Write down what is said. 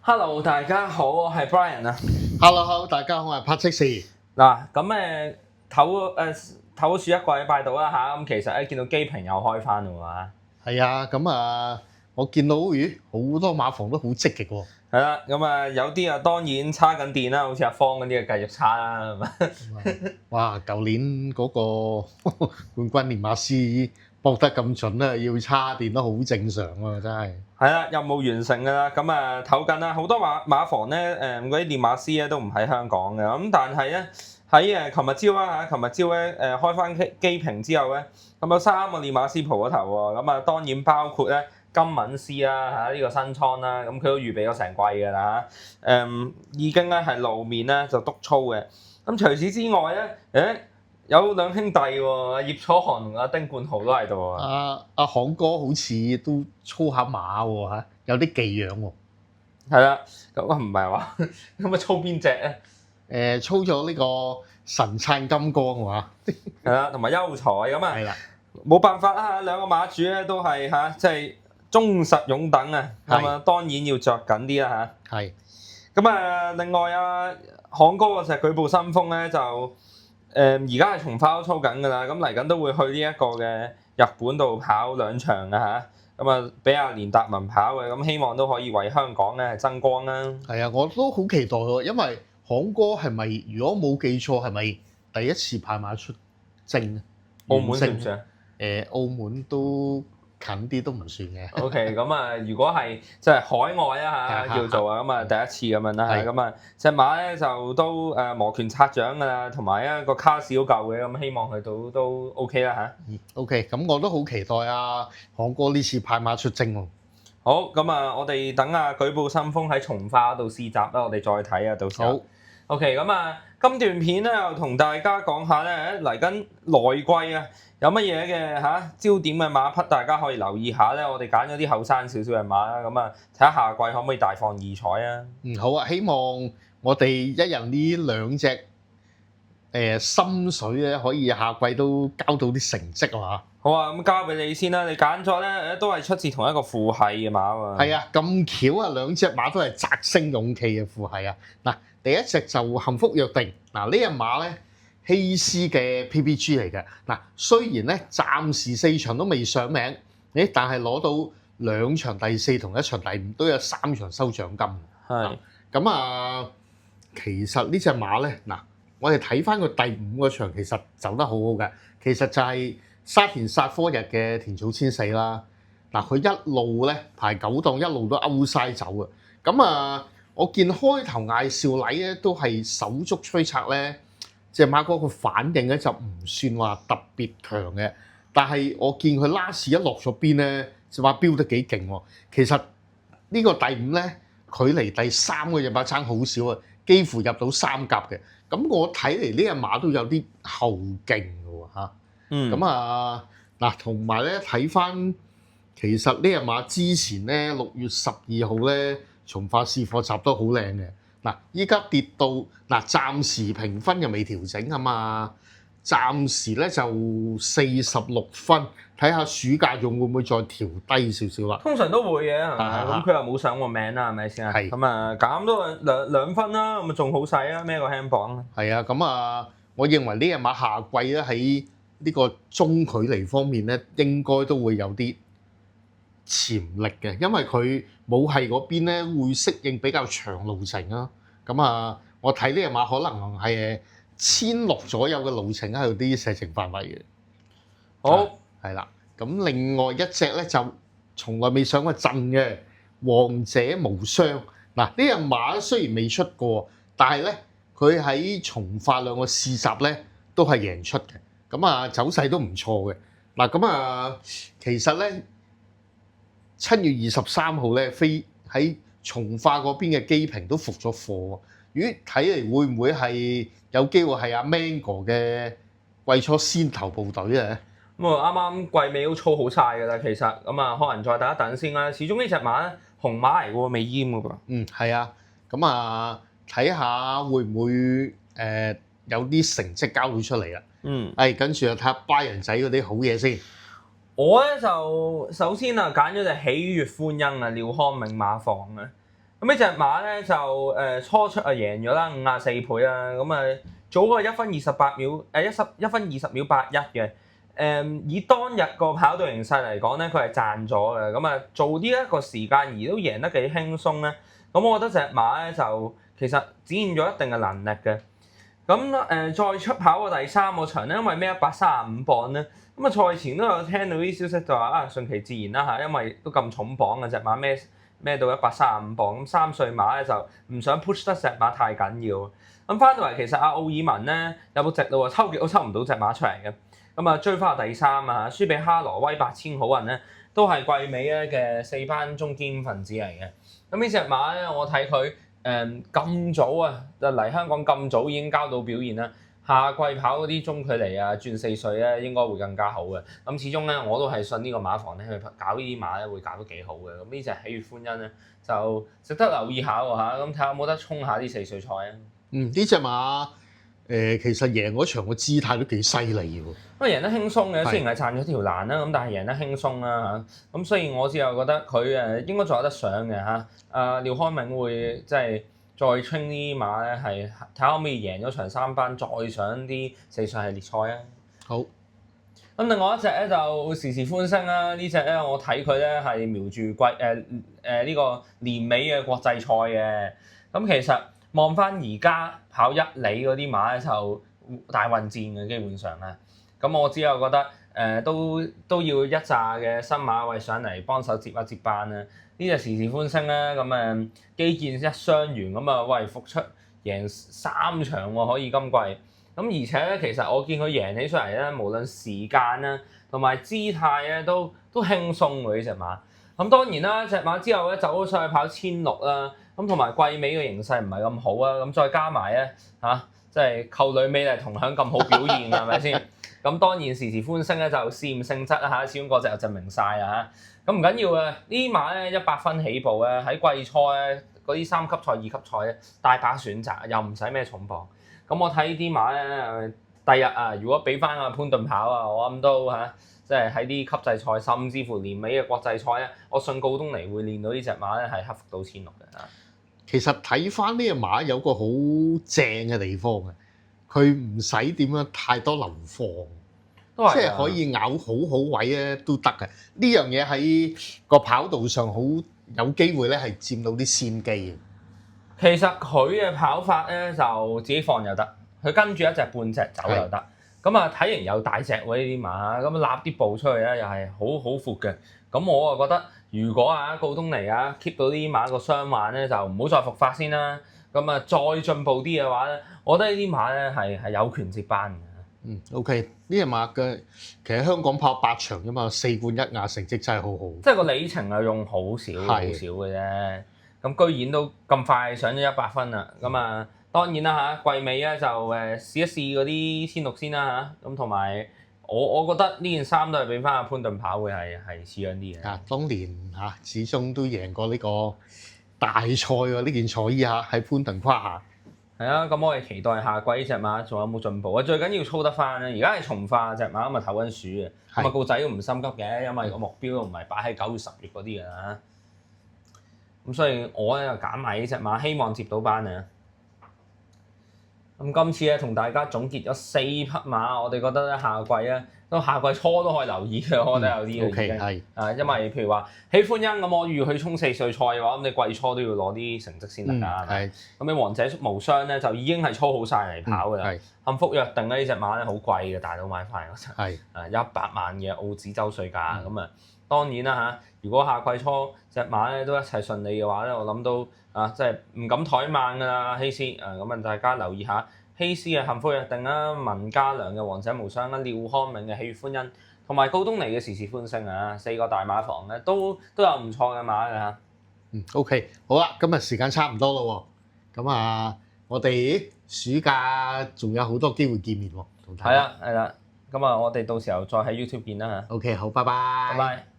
Hello，大家好，我係 Brian 啊。Hello，大家好，我係 Patrick。嗱，咁唞暑一個禮拜到啦嚇，咁其實見到機坪又開翻啦嘛。係啊，我見到好多馬房都好積極喎。係啦，有啲當然叉緊電啦，好似阿方嗰啲繼續叉啦，係咪？哇！舊年嗰個冠軍練馬師搏得咁準咧，要叉電都好正常喎，真係。係啦，任務完成㗎啦，唞緊啦，好多馬房咧嗰啲練馬師咧都唔喺香港嘅，咁但係咧喺琴日朝啦嚇，琴日朝咧開翻機坪之後咧，咁有3個練馬師蒲咗頭喎，咁當然包括咧金敏師啦嚇，呢個新倉啦，咁佢都預備咗成季㗎啦嚇，已經咧係露面咧就督操嘅，咁除此之外咧，有兩兄弟喎，葉楚韓同阿丁冠豪都喺度啊。阿行哥好似都操下馬喎嚇，有啲技癢喎。係啦，咁唔係話咁操邊隻咧？操咗呢個神燦金剛係嘛？係啦，同埋優才咁啊，係啦，冇辦法啦，兩個馬主咧都係即係忠實擁躉啊，咁啊當然要着緊啲啦嚇。係。咁另外行哥個隻舉步新風咧就而家係從化都操緊㗎啦，咁嚟緊都會去呢一個嘅日本度跑2場啊嚇。咁俾阿連達文跑嘅，咁希望都可以為香港咧增光啦。係啊，我都好期待喎，因為行哥係咪如果冇記錯係咪第一次派馬出征？澳門算唔算？澳門都近啲都唔算嘅。OK，咁如果係即係海外啊嚇叫做啊，咁第一次咁樣啦，咁隻馬咧就都摩拳擦掌㗎啦，同埋個卡士都夠嘅，咁希望佢都 OK 啦嚇。OK，咁我都好期待行哥呢次派馬出征喎。好，我哋等舉步新風喺從化嗰度試閘啦，我哋再睇到時候。好。OK，今段片咧又同大家講下咧嚟緊來季啊，有乜嘢嘅焦點嘅馬匹，大家可以留意下咧。我哋揀咗啲後生少少嘅馬啦，睇下下季可唔可以大放異彩啊？好啊，希望我哋一人呢2隻心水咧，可以下季都交到啲成績啊嘛。好啊，咁交俾你先啦。你揀咗咧都係出自同一個父系嘅馬喎。係啊，咁巧啊，2隻馬都係澤星勇氣嘅父系啊。嗱，第一隻就幸福約定。嗱，呢隻馬咧希斯嘅 PPG 嚟嘅。嗱，雖然咧暫時4場都未上名，但係攞到2場第4同1場第5都有3場收獎金。係。咁其實呢隻馬咧，嗱，我哋睇翻佢第5個場，其實走得好好嘅。其實就係沙田煞科日嘅田草千4啦。嗱，佢一路咧排9檔，一路都勾晒走嘅。咁我見開頭艾少禮咧都係手足催策咧，隻馬嗰個反應咧就唔算話特別強嘅。但係我見佢拉士一落咗邊咧，隻馬飆得幾勁喎。其實呢個第5咧，距離第3個隻馬差好少啊，幾乎入到3甲嘅。咁我睇嚟呢隻馬都有啲後勁嘅喎嚇。嗱，同埋咧睇翻，其實呢隻馬之前咧6月12號咧，從化試課集都好靚嘅。嗱，依家跌到暫時評分又未調整啊嘛，暫時咧就46分，睇下暑假用會唔會再調低少少啦。通常都會嘅，係咪？咁佢又冇上過名啦，係咪先啊？係。減多兩分啦，咁仲好使啊，孭個輕磅。係啊，我認為呢隻馬下季咧喺呢個中距離方面咧，應該都會有啲潛力嘅，因為佢母系嗰邊咧會適應比較長路程啊。我睇呢隻馬可能係1600左右嘅路程喺度啲射程範圍嘅。好，係啦。咁另外一隻咧就從來未上過陣嘅王者無雙。嗱，呢隻馬雖然未出過，但係咧佢喺從化2個試閘咧都係贏出嘅。走勢都唔錯嘅。其實咧7月23號咧飛喺從化嗰邊嘅機坪都復咗貨。睇嚟會唔會係有機會係阿 Mango 嘅季初先頭部隊咧？啱啱季尾都操好晒㗎啦，其實可能再等一等先啦。始終呢隻馬咧紅馬嚟喎，未閹㗎噃。係啊。睇下會唔會有啲成績交到出嚟啊？跟住睇下巴人仔嗰啲好嘢先。我咧就首先揀咗隻喜悅歡欣啊，廖康銘馬房啊。咁呢隻馬咧就初出贏咗啦，54倍啦，咁早過1分28秒1分20秒81嘅。以當日個跑道形勢嚟講咧，佢係賺咗嘅。咁做呢一個時間而都贏得幾輕鬆咧。咁我覺得隻馬咧就其實展現咗一定嘅能力嘅。咁再出跑個第3個場咧，因為孭135磅咧，咁賽前都有聽到啲消息就話順其自然啦嚇，因為都咁重磅嘅隻馬孭到135磅，咁3歲馬咧就唔想 push 得隻馬太緊要。咁翻到嚟其實奧爾文咧有冇直路抽極都抽唔到隻馬出嚟嘅。咁追翻第3啊，輸俾哈羅威8000好運咧，都係季尾咧嘅4班中堅分子嚟嘅。咁呢隻馬咧，我睇佢咁早啊，就嚟香港咁早已經交到表現啦。下季跑嗰啲中距離啊，轉4歲咧應該會更加好嘅。咁始終咧，我都係信呢個馬房咧去搞呢啲馬咧會搞得幾好嘅。咁呢隻喜悅歡欣咧就值得留意下喎嚇。咁睇下有冇得衝下啲4歲賽啊。呢隻馬其實贏嗰場個姿態都幾犀利喎。因為贏得輕鬆嘅，雖然係賺咗條欄啦，咁但係贏得輕鬆啦嚇。咁所以我之後覺得佢應該仲有得上嘅嚇。廖康銘會即係再 train 啲馬咧，係睇下可唔可以贏咗場3班，再上啲4歲系列賽啊。好。咁另外一隻咧就時時歡聲啦。呢隻咧我睇佢咧係瞄住呢個年尾嘅國際賽嘅。咁其實望翻而家跑1里嗰啲馬咧就大混戰嘅基本上啊。咁我之後覺得都要一紮嘅新馬位上嚟幫手接一接班啦。呢隻時時歡聲咧，咁基建一傷完咁喂復出贏3場喎，可以今季。咁而且咧，其實我見佢贏起上嚟咧，無論時間啦同埋姿態咧都輕鬆喎呢隻馬。咁當然啦，隻馬之後咧走咗上去跑1600啦，咁同埋季尾嘅形勢唔係咁好啊。咁再加埋咧即係扣女美麗同享咁好表現係咪先？咁當然時時歡聲咧就試驗性質啦嚇，始終嗰隻就證明晒啦嚇。咁唔緊要嘅，呢啲馬咧100分起步咧，喺季初咧嗰啲3級賽、2級賽咧大把選擇，又唔使咩重磅。咁我睇呢啲馬咧，第日如果俾翻阿潘頓跑我諗都即係喺啲級際賽，甚至乎年尾嘅國際賽咧，我信告東尼會練到呢隻馬咧係克服到1600嘅嚇。其實睇翻呢隻馬有個好正嘅地方嘅，佢唔使點樣太多流放，即係可以咬好位咧都得嘅。呢樣嘢喺個跑道上好有機會咧係佔到啲先機嘅。其實佢嘅跑法咧就自己放又得，佢跟住一隻半隻走又得。咁體型又大隻喎呢啲馬，咁立啲步出去咧又係好闊嘅。咁我覺得如果告東尼keep 到啲馬個傷患咧，就唔好再復發先啦。咁再進步啲嘅話咧，我覺得呢啲馬咧係有權接班嘅。OK， 呢隻馬嘅其實香港跑8場啫嘛，4冠1亞成績真係好好。即係個里程用好少嘅啫。咁居然都咁快上咗100分啦。咁當然啦季尾咧就試一試嗰啲1600先啦嚇。咁同埋我覺得呢件衫都係俾翻阿潘頓跑會係似樣啲嘅。當年始終都贏過呢個大賽喎，呢件賽衣喺潘頓胯下。係啊，咁我哋期待下季呢隻馬仲有冇進步啊？最緊要操得翻咧。而家係從化隻馬咁唞緊暑嘅，咁個仔都唔心急嘅，因為個目標都唔係擺喺9月10月嗰啲㗎啦。咁所以我咧就揀埋呢隻馬，希望接到班啊！咁今次咧同大家總結咗4匹馬，我哋覺得咧下季初都可以留意嘅，我覺得有啲嘅已經。因為譬如話喜歡欣咁，我預佢衝4歲賽嘅話，咁你季初都要攞啲成績先得㗎。咁你王者無雙咧就已經係操好晒嚟跑㗎啦。幸福約定呢隻馬咧好貴嘅，大佬買翻嗰陣100萬嘅澳紙周歲價咁當然啦如果下季初隻馬咧都一切順利嘅話咧，我諗都即係唔敢怠慢㗎啦，希斯咁大家留意下希斯嘅幸福約定啦，文家良嘅王者無雙啦，廖康銘嘅喜悅歡欣，同埋告東尼嘅時時歡聲4個大馬房咧都有唔錯嘅馬㗎OK， 好啦，今日時間差唔多咯喎，咁我哋暑假仲有好多機會見面喎，同大家。係啦，咁我哋到時候再喺 YouTube 見啦OK， 好，拜拜。拜拜。